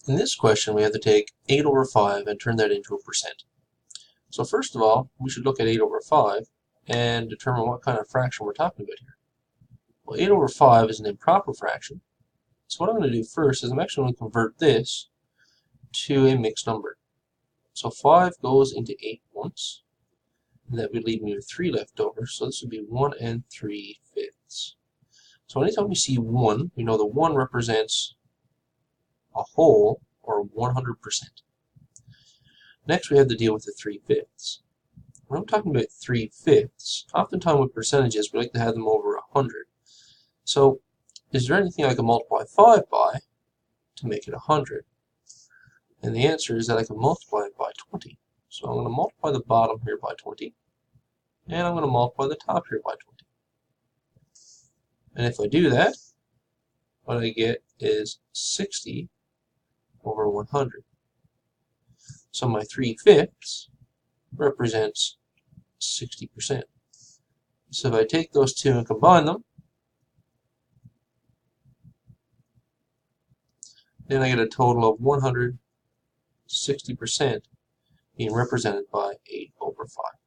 In this question, we have to take 8 over 5 and turn that into a percent. So first of all, we should look at 8 over 5 and determine what kind of fraction we're talking about here. Well, 8 over 5 is an improper fraction. So what I'm going to do first is I'm actually going to convert this to a mixed number. So 5 goes into 8 once, and that would leave me with 3 left over. So this would be 1 3/5. So anytime we see 1, we know the 1 represents a whole, or 100%. Next, we have to deal with the 3/5. When I'm talking about 3/5, oftentimes with percentages, we like to have them over 100. So, is there anything I can multiply 5 by to make it 100? And the answer is that I can multiply it by 20. So I'm going to multiply the bottom here by 20, and I'm going to multiply the top here by 20. And if I do that, what I get is 60 over 100. So my 3/5 represents 60%. So if I take those two and combine them, then I get a total of 160% being represented by 8 over 5.